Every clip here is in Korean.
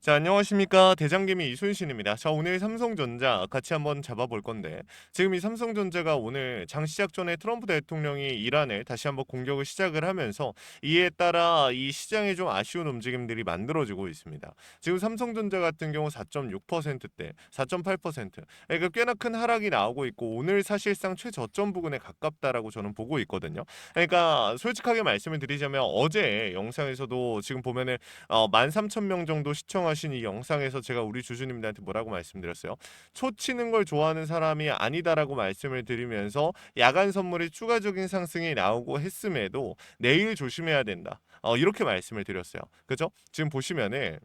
자, 안녕하십니까. 대장개미 이순신입니다. 자, 오늘 삼성전자 같이 한번 잡아볼 건데, 지금 이 삼성전자가 오늘 장 시작 전에 트럼프 대통령이 이란을 다시 한번 공격을 시작을 하면서 이에 따라 이 시장에 좀 아쉬운 움직임들이 만들어지고 있습니다. 지금 삼성전자 같은 경우 4.6%대, 4.8%, 그러니까 꽤나 큰 하락이 나오고 있고 오늘 사실상 최저점 부근에 가깝다라고 저는 보고 있거든요. 그러니까 솔직하게 말씀을 드리자면 어제 영상에서도 지금 보면은 13,000명 정도 시청하신 이 영상에서 제가 우리 주주님들한테 뭐라고 말씀드렸어요? 초 치는 걸 좋아하는 사람이 아니다라고 말씀을 드리면서 야간 선물이 추가적인 상승이 나오고 했음에도 내일 조심해야 된다. 이렇게 말씀을 드렸어요. 그죠? 지금 보시면은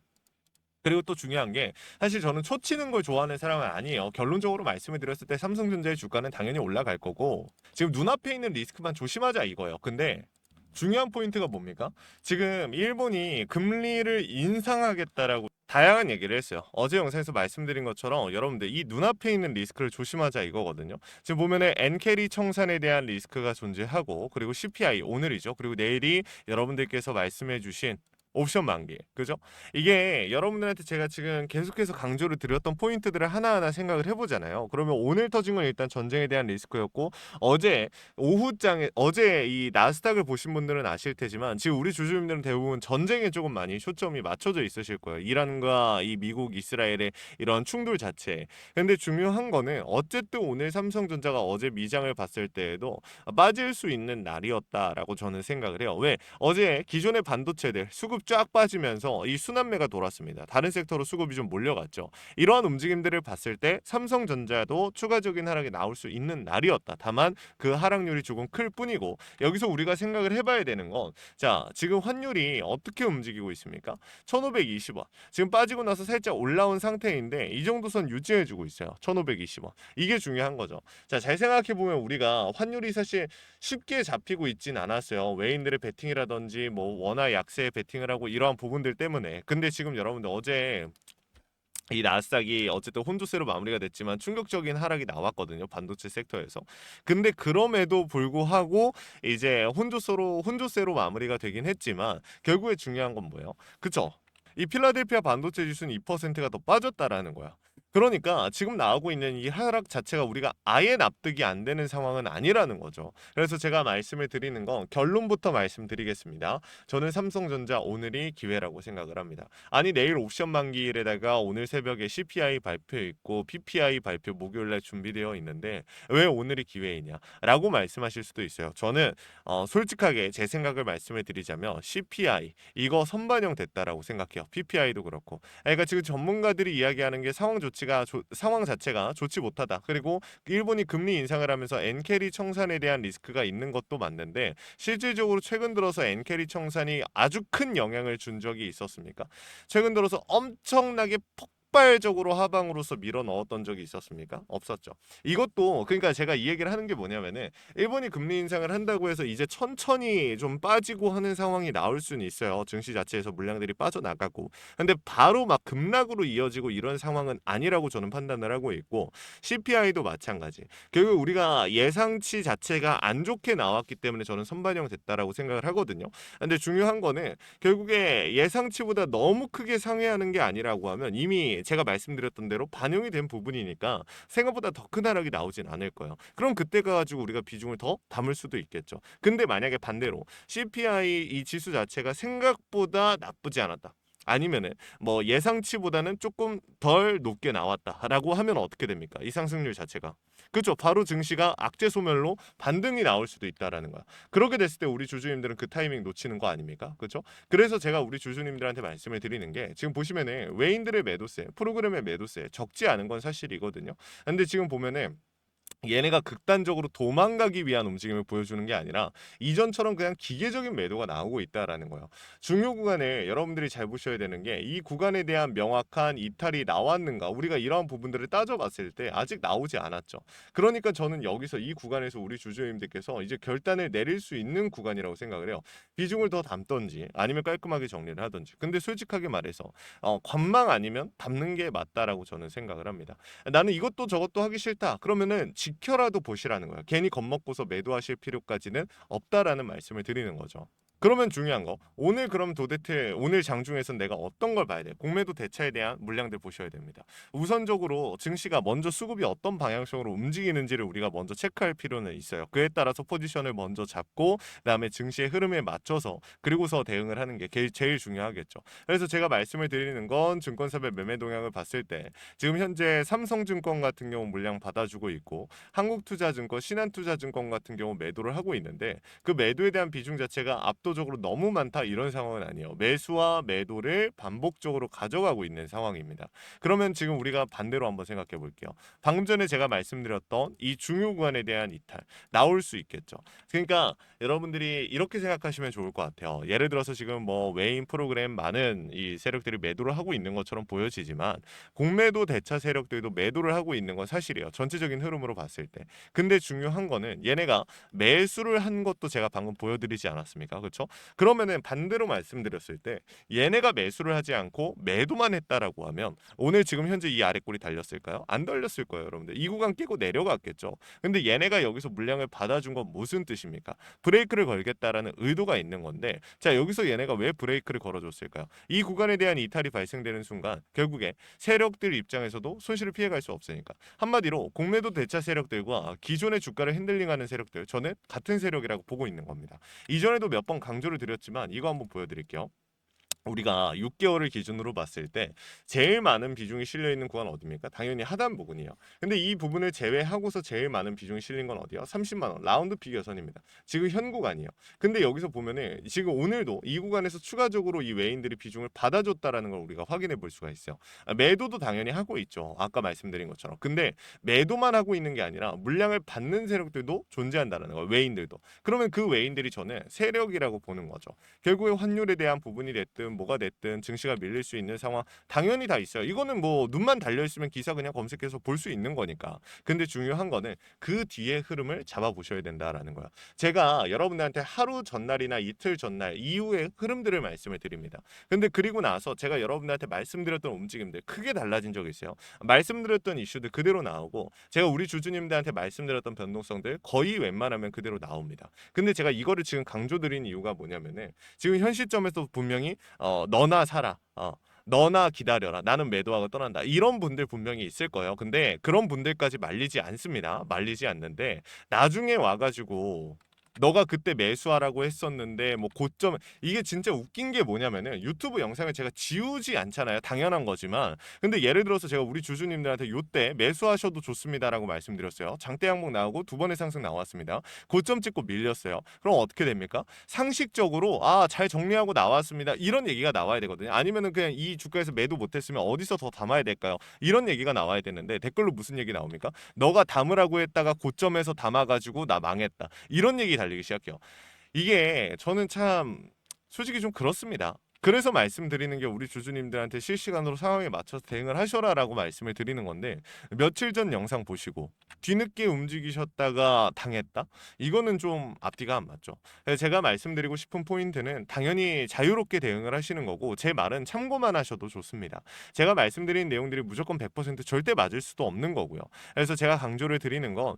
그리고 또 중요한 게 사실 저는 초 치는 걸 좋아하는 사람은 아니에요. 결론적으로 말씀을 드렸을 때 삼성전자의 주가는 당연히 올라갈 거고 지금 눈앞에 있는 리스크만 조심하자 이거예요. 근데 중요한 포인트가 뭡니까? 지금 일본이 금리를 인상하겠다라고 다양한 얘기를 했어요. 어제 영상에서 말씀드린 것처럼 여러분들 이 눈앞에 있는 리스크를 조심하자 이거거든요. 지금 보면은 엔캐리 청산에 대한 리스크가 존재하고 그리고 CPI 오늘이죠. 그리고 내일이 여러분들께서 말씀해주신 옵션 만기, 그죠? 이게 여러분들한테 제가 지금 계속해서 강조를 드렸던 포인트들을 하나하나 생각을 해보잖아요. 그러면 오늘 터진 건 일단 전쟁에 대한 리스크였고 어제 오후장에 어제 이 나스닥을 보신 분들은 아실 테지만 지금 우리 주주님들은 대부분 전쟁에 조금 많이 초점이 맞춰져 있으실 거예요. 이란과 이 미국, 이스라엘의 이런 충돌 자체. 근데 중요한 거는 어쨌든 오늘 삼성전자가 어제 미장을 봤을 때에도 빠질 수 있는 날이었다라고 저는 생각을 해요. 왜? 어제 기존의 반도체들 수급 쫙 빠지면서 이 순환매가 돌았습니다. 다른 섹터로 수급이 좀 몰려갔죠. 이러한 움직임들을 봤을 때 삼성전자도 추가적인 하락이 나올 수 있는 날이었다. 다만 그 하락률이 조금 클 뿐이고 여기서 우리가 생각을 해봐야 되는 건 자, 지금 환율이 어떻게 움직이고 있습니까? 1520원. 지금 빠지고 나서 살짝 올라온 상태인데 이 정도 선 유지해주고 있어요. 1520원. 이게 중요한 거죠. 자, 잘 생각해보면 우리가 환율이 사실 쉽게 잡히고 있진 않았어요. 외인들의 베팅이라든지 뭐 원화 약세에 베팅을 하고 이러한 부분들 때문에. 근데 지금 여러분들 어제 이 나스닥이 어쨌든 혼조세로 마무리가 됐지만 충격적인 하락이 나왔거든요. 반도체 섹터에서. 근데 그럼에도 불구하고 이제 혼조세로 마무리가 되긴 했지만 결국에 중요한 건 뭐예요? 그쵸? 이 필라델피아 반도체 지수는 2%가 더 빠졌다라는 거야. 그러니까 지금 나오고 있는 이 하락 자체가 우리가 아예 납득이 안 되는 상황은 아니라는 거죠. 그래서 제가 말씀을 드리는 건 결론부터 말씀드리겠습니다. 저는 삼성전자 오늘이 기회라고 생각을 합니다. 아니 내일 옵션 만기일에다가 오늘 새벽에 CPI 발표 있고 PPI 발표 목요일날 준비되어 있는데 왜 오늘이 기회이냐라고 말씀하실 수도 있어요. 저는 솔직하게 제 생각을 말씀을 드리자면 CPI 이거 선반영 됐다라고 생각해요. PPI도 그렇고. 그러니까 지금 전문가들이 이야기하는 게 상황 자체가 좋지 못하다. 그리고 일본이 금리 인상을 하면서 엔캐리 청산에 대한 리스크가 있는 것도 맞는데 실질적으로 최근 들어서 엔캐리 청산이 아주 큰 영향을 준 적이 있었습니까? 최근 들어서 엄청나게 폭발적으로 하방으로서 밀어 넣었던 적이 있었습니까? 없었죠. 이것도 그러니까 제가 이 얘기를 하는 게 뭐냐면은 일본이 금리 인상을 한다고 해서 이제 천천히 좀 빠지고 하는 상황이 나올 수는 있어요. 증시 자체에서 물량들이 빠져나가고. 근데 바로 막 급락으로 이어지고 이런 상황은 아니라고 저는 판단을 하고 있고 CPI도 마찬가지. 결국 우리가 예상치 자체가 안 좋게 나왔기 때문에 저는 선반영 됐다라고 생각을 하거든요. 근데 중요한 거는 결국에 예상치보다 너무 크게 상회하는 게 아니라고 하면 이미 제가 말씀드렸던 대로 반영이 된 부분이니까 생각보다 더 큰 하락이 나오진 않을 거예요. 그럼 그때 가지고 우리가 비중을 더 담을 수도 있겠죠. 근데 만약에 반대로 CPI 이 지수 자체가 생각보다 나쁘지 않았다. 아니면은 뭐 예상치보다는 조금 덜 높게 나왔다라고 하면 어떻게 됩니까? 이 상승률 자체가. 그렇죠. 바로 증시가 악재 소멸로 반등이 나올 수도 있다라는 거야. 그렇게 됐을 때 우리 주주님들은 그 타이밍 놓치는 거 아닙니까? 그렇죠? 그래서 제가 우리 주주님들한테 말씀을 드리는 게 지금 보시면은 외인들의 매도세, 프로그램의 매도세 적지 않은 건 사실이거든요. 근데 지금 보면은 얘네가 극단적으로 도망가기 위한 움직임을 보여주는 게 아니라 이전처럼 그냥 기계적인 매도가 나오고 있다라는 거예요. 중요 구간에 여러분들이 잘 보셔야 되는 게 이 구간에 대한 명확한 이탈이 나왔는가 우리가 이러한 부분들을 따져봤을 때 아직 나오지 않았죠. 그러니까 저는 여기서 이 구간에서 우리 주주님들께서 이제 결단을 내릴 수 있는 구간이라고 생각을 해요. 비중을 더 담던지 아니면 깔끔하게 정리를 하던지. 근데 솔직하게 말해서 관망 아니면 담는 게 맞다라고 저는 생각을 합니다. 나는 이것도 저것도 하기 싫다. 그러면은 지켜라도 보시라는 거예요. 괜히 겁먹고서 매도하실 필요까지는 없다라는 말씀을 드리는 거죠. 그러면 중요한 거 오늘 그럼 도대체 오늘 장중에선 내가 어떤 걸 봐야 돼? 공매도 대차에 대한 물량들 보셔야 됩니다. 우선적으로 증시가 먼저 수급이 어떤 방향성으로 움직이는지를 우리가 먼저 체크할 필요는 있어요. 그에 따라서 포지션을 먼저 잡고 그다음에 증시의 흐름에 맞춰서 그리고서 대응을 하는 게 제일 중요하겠죠. 그래서 제가 말씀을 드리는 건 증권사별 매매 동향을 봤을 때 지금 현재 삼성증권 같은 경우 물량 받아주고 있고 한국투자증권, 신한투자증권 같은 경우 매도를 하고 있는데 그 매도에 대한 비중 자체가 압도적으로 너무 많다 이런 상황은 아니에요. 매수와 매도를 반복적으로 가져가고 있는 상황입니다. 그러면 지금 우리가 반대로 한번 생각해 볼게요. 방금 전에 제가 말씀드렸던 이 중요 구간에 대한 이탈 나올 수 있겠죠. 그러니까 여러분들이 이렇게 생각하시면 좋을 것 같아요. 예를 들어서 지금 뭐 외인 프로그램 많은 이 세력들이 매도를 하고 있는 것처럼 보여지지만 공매도 대차 세력들도 매도를 하고 있는 건 사실이에요. 전체적인 흐름으로 봤을 때. 근데 중요한 거는 얘네가 매수를 한 것도 제가 방금 보여드리지 않았습니까? 그렇죠? 그러면은 반대로 말씀드렸을 때 얘네가 매수를 하지 않고 매도만 했다라고 하면 오늘 지금 현재 이 아래 꼴이 달렸을까요? 안 달렸을 거예요, 여러분들. 이 구간 깨고 내려갔겠죠. 근데 얘네가 여기서 물량을 받아준 건 무슨 뜻입니까? 브레이크를 걸겠다라는 의도가 있는 건데 자 여기서 얘네가 왜 브레이크를 걸어줬을까요? 이 구간에 대한 이탈이 발생되는 순간 결국에 세력들 입장에서도 손실을 피해갈 수 없으니까 한마디로 공매도 대차 세력들과 기존의 주가를 핸들링하는 세력들 저는 같은 세력이라고 보고 있는 겁니다. 이전에도 몇 번 강조를 드렸지만 이거 한번 보여드릴게요. 우리가 6개월을 기준으로 봤을 때 제일 많은 비중이 실려 있는 구간 어디입니까? 당연히 하단 부분이에요. 근데 이 부분을 제외하고서 제일 많은 비중이 실린 건 어디야? 30만 원. 라운드 피겨선입니다. 지금 현 구간이에요. 근데 여기서 보면은 지금 오늘도 이 구간에서 추가적으로 이 외인들이 비중을 받아줬다라는 걸 우리가 확인해 볼 수가 있어요. 매도도 당연히 하고 있죠. 아까 말씀드린 것처럼. 근데 매도만 하고 있는 게 아니라 물량을 받는 세력들도 존재한다라는 거예요. 외인들도. 그러면 그 외인들이 저는 세력이라고 보는 거죠. 결국에 환율에 대한 부분이 됐든 뭐가 됐든 증시가 밀릴 수 있는 상황 당연히 다 있어요. 이거는 뭐 눈만 달려 있으면 기사 그냥 검색해서 볼 수 있는 거니까. 근데 중요한 거는 그 뒤의 흐름을 잡아보셔야 된다라는 거야. 제가 여러분들한테 하루 전날이나 이틀 전날 이후의 흐름들을 말씀을 드립니다. 근데 그리고 나서 제가 여러분들한테 말씀드렸던 움직임들 크게 달라진 적이 있어요. 말씀드렸던 이슈들 그대로 나오고 제가 우리 주주님들한테 말씀드렸던 변동성들 거의 웬만하면 그대로 나옵니다. 근데 제가 이거를 지금 강조드린 이유가 뭐냐면은 지금 현 시점에서 분명히 너나 사라. 너나 기다려라. 나는 매도하고 떠난다. 이런 분들 분명히 있을 거예요. 근데 그런 분들까지 말리지 않습니다. 말리지 않는데 나중에 와가지고 너가 그때 매수하라고 했었는데 뭐 고점 이게 진짜 웃긴 게 뭐냐면은 유튜브 영상을 제가 지우지 않잖아요. 당연한 거지만 근데 예를 들어서 제가 우리 주주님들한테 요때 매수하셔도 좋습니다라고 말씀드렸어요. 장대 항목 나오고 두 번의 상승 나왔습니다. 고점 찍고 밀렸어요. 그럼 어떻게 됩니까? 상식적으로 잘 정리하고 나왔습니다. 이런 얘기가 나와야 되거든요. 아니면은 그냥 이 주가에서 매도 못했으면 어디서 더 담아야 될까요? 이런 얘기가 나와야 되는데 댓글로 무슨 얘기 나옵니까? 너가 담으라고 했다가 고점에서 담아가지고 나 망했다. 이런 얘기 달리기 시작해요. 이게 저는 참 솔직히 좀 그렇습니다. 그래서 말씀드리는 게 우리 주주님들한테 실시간으로 상황에 맞춰서 대응을 하셔라라고 말씀을 드리는 건데 며칠 전 영상 보시고 뒤늦게 움직이셨다가 당했다? 이거는 좀 앞뒤가 안 맞죠. 그래서 제가 말씀드리고 싶은 포인트는 당연히 자유롭게 대응을 하시는 거고 제 말은 참고만 하셔도 좋습니다. 제가 말씀드린 내용들이 무조건 100% 절대 맞을 수도 없는 거고요. 그래서 제가 강조를 드리는 건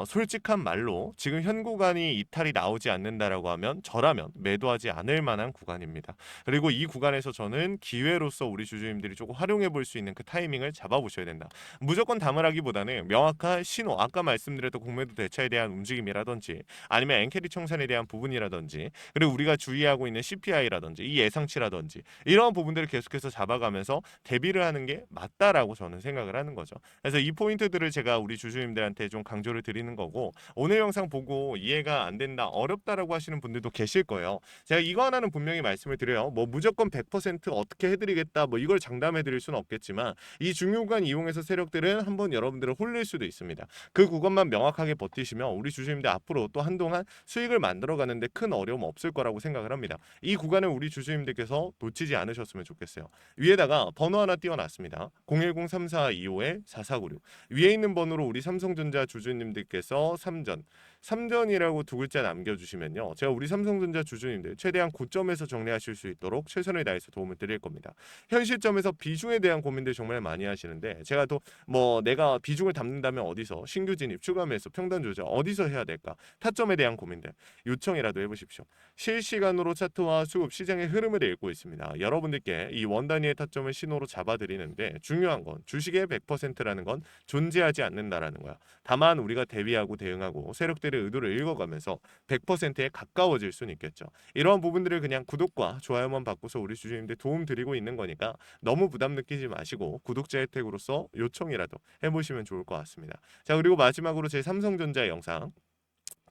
솔직한 말로 지금 현 구간이 이탈이 나오지 않는다라고 하면 저라면 매도하지 않을 만한 구간입니다. 그리고 이 구간에서 저는 기회로서 우리 주주님들이 조금 활용해 볼 수 있는 그 타이밍을 잡아보셔야 된다. 무조건 담으라기보다는 명확한 신호, 아까 말씀드렸던 공매도 대차에 대한 움직임이라든지 아니면 엔캐리 청산에 대한 부분이라든지 그리고 우리가 주의하고 있는 CPI라든지 이 예상치라든지 이런 부분들을 계속해서 잡아가면서 대비를 하는 게 맞다라고 저는 생각을 하는 거죠. 그래서 이 포인트들을 제가 우리 주주님들한테 좀 강조를 드리는 거고 오늘 영상 보고 이해가 안 된다, 어렵다라고 하시는 분들도 계실 거예요. 제가 이거 하나는 분명히 말씀을 드려요. 뭐 무조건 100% 어떻게 해드리겠다 뭐 이걸 장담해드릴 수는 없겠지만 이 중요구간 이용해서 세력들은 한번 여러분들을 홀릴 수도 있습니다. 그 구간만 명확하게 버티시면 우리 주주님들 앞으로 또 한동안 수익을 만들어가는데 큰 어려움 없을 거라고 생각을 합니다. 이 구간을 우리 주주님들께서 놓치지 않으셨으면 좋겠어요. 위에다가 번호 하나 띄워놨습니다. 010-3425-4496 위에 있는 번호로 우리 삼성전자 주주님들께서 삼전 삼전이라고 두 글자 남겨주시면요. 제가 우리 삼성전자 주주님들 최대한 고점에서 정리하실 수 있도록 최선을 다해서 도움을 드릴 겁니다. 현 시점에서 비중에 대한 고민들 정말 많이 하시는데 제가 또 뭐 내가 비중을 담는다면 어디서 신규 진입, 추가 매수, 평단 조절 어디서 해야 될까? 타점에 대한 고민들 요청이라도 해보십시오. 실시간으로 차트와 수급, 시장의 흐름을 읽고 있습니다. 여러분들께 이 원단위의 타점을 신호로 잡아드리는데 중요한 건 주식의 100%라는 건 존재하지 않는다라는 거야. 다만 우리가 대비하고 대응하고 세력들의 의도를 읽어가면서 100%에 가까워질 수는 있겠죠. 이러한 부분들을 그냥 구독과 좋아요만 받고서 우리 주주님들 도움 드리고 있는 거니까 너무 부담 느끼지 마시고 구독자 혜택으로서 요청이라도 해보시면 좋을 것 같습니다. 자, 그리고 마지막으로 제 삼성전자 영상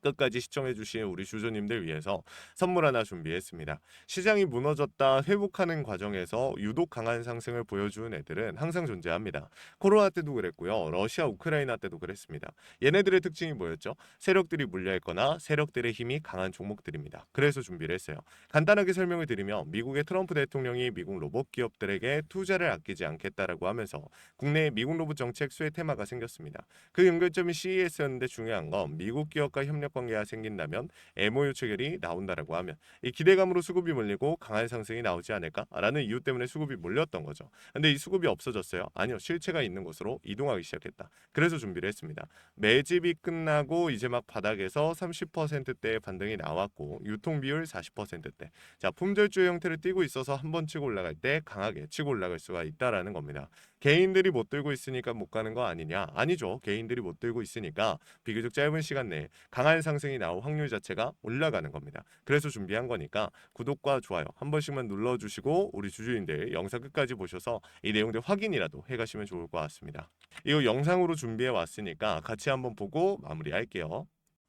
끝까지 시청해주신 우리 주주님들 위해서 선물 하나 준비했습니다. 시장이 무너졌다 회복하는 과정에서 유독 강한 상승을 보여주는 애들은 항상 존재합니다. 코로나 때도 그랬고요. 러시아, 우크라이나 때도 그랬습니다. 얘네들의 특징이 뭐였죠? 세력들이 물려있거나 세력들의 힘이 강한 종목들입니다. 그래서 준비를 했어요. 간단하게 설명을 드리면 미국의 트럼프 대통령이 미국 로봇 기업들에게 투자를 아끼지 않겠다라고 하면서 국내에 미국 로봇 정책 수혜 테마가 생겼습니다. 그 연결점이 CES였는데 중요한 건 미국 기업과 협력 관계가 생긴다면 MOU 체결이 나온다라고 하면 이 기대감으로 수급이 몰리고 강한 상승이 나오지 않을까라는 이유 때문에 수급이 몰렸던 거죠. 근데 이 수급이 없어졌어요? 아니요. 실체가 있는 곳으로 이동하기 시작했다. 그래서 준비를 했습니다. 매집이 끝나고 이제 막 바닥에서 30%대의 반등이 나왔고 유통 비율 40%대. 자, 품절주의 형태를 띠고 있어서 한번 치고 올라갈 때 강하게 치고 올라갈 수가 있다라는 겁니다. 개인들이 못 들고 있으니까 못 가는 거 아니냐? 아니죠. 개인들이 못 들고 있으니까 비교적 짧은 시간 내에 강한 상승이 나올 확률 자체가 올라가는 겁니다. 그래서 준비한 거니까 구독과 좋아요 한 번씩만 눌러주시고 우리 주주님들 영상 끝까지 보셔서 이 내용들 확인이라도 해가시면 좋을 것 같습니다. 이거 영상으로 준비해 왔으니까 같이 한번 보고 마무리할게요.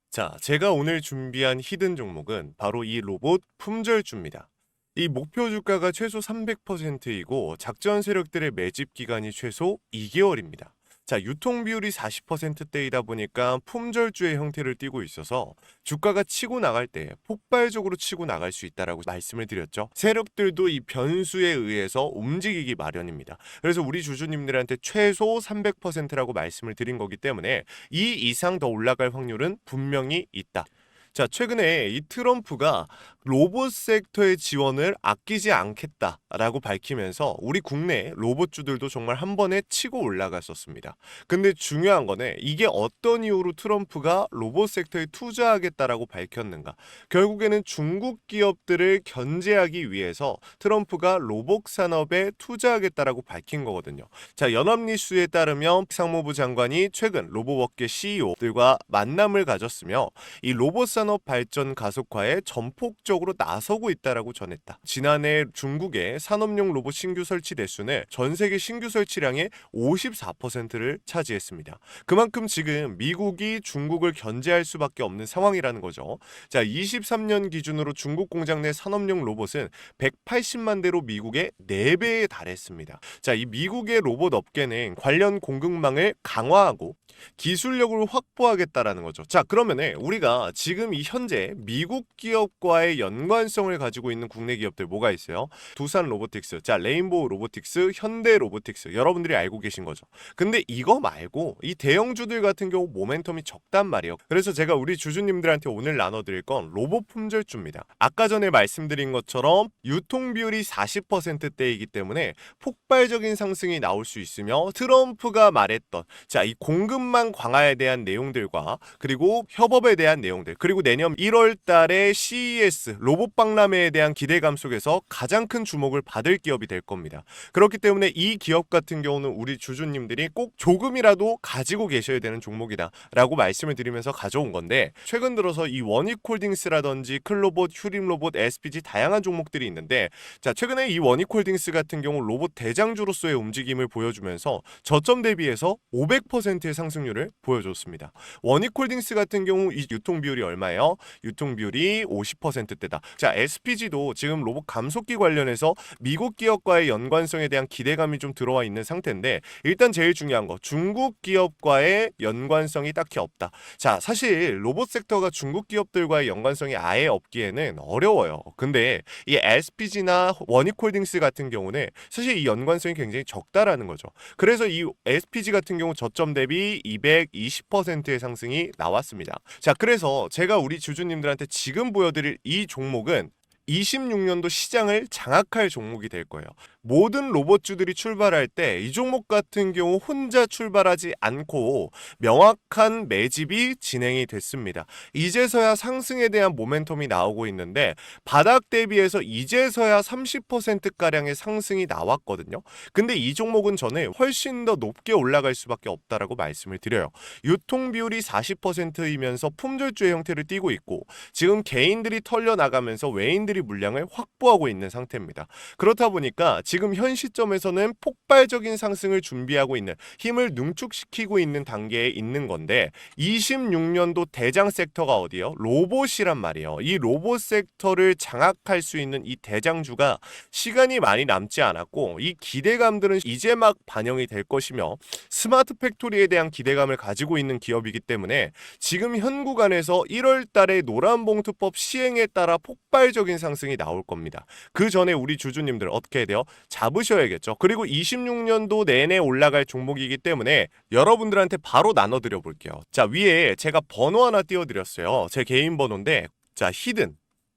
자, 제가 오늘 준비한 히든 종목은 바로 이 로봇 품절주입니다. 이 목표 주가가 최소 300%이고 작전 세력들의 매집 기간이 최소 2개월입니다. 자, 유통 비율이 40%대이다 보니까 품절주의 형태를 띠고 있어서 주가가 치고 나갈 때 폭발적으로 치고 나갈 수 있다라고 말씀을 드렸죠. 세력들도 이 변수에 의해서 움직이기 마련입니다. 그래서 우리 주주님들한테 최소 300%라고 말씀을 드린 거기 때문에 이 이상 더 올라갈 확률은 분명히 있다. 자, 최근에 이 트럼프가 로봇 섹터의 지원을 아끼지 않겠다라고 밝히면서 우리 국내 로봇주들도 정말 한 번에 치고 올라갔었습니다. 근데 중요한 거는 이게 어떤 이유로 트럼프가 로봇 섹터에 투자하겠다라고 밝혔는가? 결국에는 중국 기업들을 견제하기 위해서 트럼프가 로봇 산업에 투자하겠다라고 밝힌 거거든요. 자, 연합뉴스에 따르면 상무부 장관이 최근 로봇업계 CEO들과 만남을 가졌으며 이 로봇 산업 발전 가속화에 전폭적으로 나서고 있다라고 전했다. 지난해 중국의 산업용 로봇 신규 설치 대수는 전 세계 신규 설치량의 54%를 차지했습니다. 그만큼 지금 미국이 중국을 견제할 수밖에 없는 상황이라는 거죠. 자, 23년 기준으로 중국 공장 내 산업용 로봇은 180만 대로 미국의 4배에 달했습니다. 자, 이 미국의 로봇 업계는 관련 공급망을 강화하고 기술력을 확보하겠다라는 거죠. 자, 그러면은 우리가 지금 이 현재 미국 기업과의 연관성을 가지고 있는 국내 기업들 뭐가 있어요? 두산 로보틱스, 자, 레인보우 로보틱스, 현대 로보틱스 여러분들이 알고 계신 거죠. 근데 이거 말고 이 대형주들 같은 경우 모멘텀이 적단 말이에요. 그래서 제가 우리 주주님들한테 오늘 나눠드릴 건 로봇 품절주입니다. 아까 전에 말씀드린 것처럼 유통 비율이 40%대이기 때문에 폭발적인 상승이 나올 수 있으며 트럼프가 말했던 자, 이 공급망 강화에 대한 내용들과 그리고 협업에 대한 내용들 그리고 내년 1월 달에 CES 로봇 박람회에 대한 기대감 속에서 가장 큰 주목을 받을 기업이 될 겁니다. 그렇기 때문에 이 기업 같은 경우는 우리 주주님들이 꼭 조금이라도 가지고 계셔야 되는 종목이다 라고 말씀을 드리면서 가져온 건데 최근 들어서 이 원익홀딩스라든지 클로봇, 휴림로봇, SPG 다양한 종목들이 있는데 자, 최근에 이 원익홀딩스 같은 경우 로봇 대장주로서의 움직임을 보여주면서 저점 대비해서 500%의 상승률을 보여줬습니다. 원익홀딩스 같은 경우 이 유통 비율이 얼마예요? 얼마예요? 유통 비율이 50%대다. 자, SPG도 지금 로봇 감속기 관련해서 미국 기업과의 연관성에 대한 기대감이 좀 들어와 있는 상태인데, 일단 제일 중요한 거, 중국 기업과의 연관성이 딱히 없다. 자, 사실 로봇 섹터가 중국 기업들과의 연관성이 아예 없기에는 어려워요. 근데 이 SPG나 원익홀딩스 같은 경우는 사실 이 연관성이 굉장히 적다라는 거죠. 그래서 이 SPG 같은 경우 저점 대비 220%의 상승이 나왔습니다. 자, 그래서 제가 우리 주주님들한테 지금 보여드릴 이 종목은 26년도 시장을 장악할 종목이 될 거예요. 모든 로봇주들이 출발할 때 이 종목 같은 경우 혼자 출발하지 않고 명확한 매집이 진행이 됐습니다. 이제서야 상승에 대한 모멘텀이 나오고 있는데, 바닥 대비해서 이제서야 30%가량의 상승이 나왔거든요. 근데 이 종목은 저는 훨씬 더 높게 올라갈 수밖에 없다라고 말씀을 드려요. 유통 비율이 40%이면서 품절주의 형태를 띠고 있고, 지금 개인들이 털려나가면서 외인들이 물량을 확보하고 있는 상태입니다. 그렇다 보니까 지금 현 시점에서는 폭발적인 상승을 준비하고 있는, 힘을 능축시키고 있는 단계에 있는 건데, 26년도 대장 섹터가 어디요? 로봇이란 말이에요. 이 로봇 섹터를 장악할 수 있는 이 대장주가 시간이 많이 남지 않았고, 이 기대감들은 이제 막 반영이 될 것이며, 스마트 팩토리에 대한 기대감을 가지고 있는 기업이기 때문에 지금 현 구간에서 1월 달에 노란봉투법 시행에 따라 폭발적인 상승이 나올 겁니다. 그 전에 우리 주주님들 어떻게 해야 돼요? 잡으셔야겠죠. 그리고 26년도 내내 올라갈 종목이기 때문에 여러분들한테 바로 나눠드려 볼게요. 자, 위에 제가 번호 하나 띄워드렸어요. 제 개인 번호인데, 자,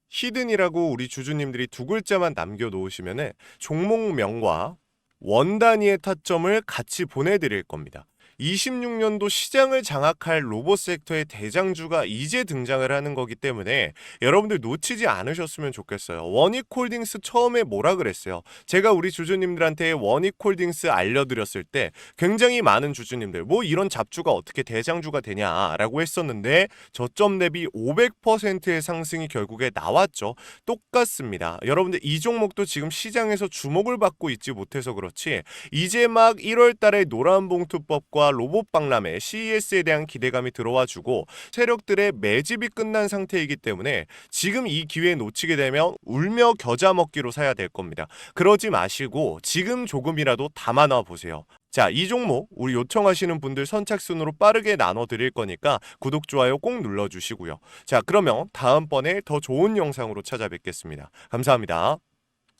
히든이라고 우리 주주님들이 두 글자만 남겨놓으시면은 종목명과 원 단위의 타점을 같이 보내드릴 겁니다. 26년도 시장을 장악할 로봇 섹터의 대장주가 이제 등장을 하는 거기 때문에 여러분들 놓치지 않으셨으면 좋겠어요. 원익홀딩스 처음에 뭐라 그랬어요? 제가 우리 주주님들한테 원익홀딩스 알려드렸을 때 굉장히 많은 주주님들 뭐 이런 잡주가 어떻게 대장주가 되냐라고 했었는데, 저점 대비 500%의 상승이 결국에 나왔죠. 똑같습니다. 여러분들 이 종목도 지금 시장에서 주목을 받고 있지 못해서 그렇지, 이제 막 1월 달에 노란봉투법과 로봇 박람회 CES에 대한 기대감이 들어와주고 세력들의 매집이 끝난 상태이기 때문에 지금 이 기회 놓치게 되면 울며 겨자 먹기로 사야 될 겁니다. 그러지 마시고 지금 조금이라도 담아놔 보세요. 자, 이 종목 우리 요청하시는 분들 선착순으로 빠르게 나눠드릴 거니까 구독, 좋아요 꼭 눌러주시고요. 자, 그러면 다음번에 더 좋은 영상으로 찾아뵙겠습니다. 감사합니다.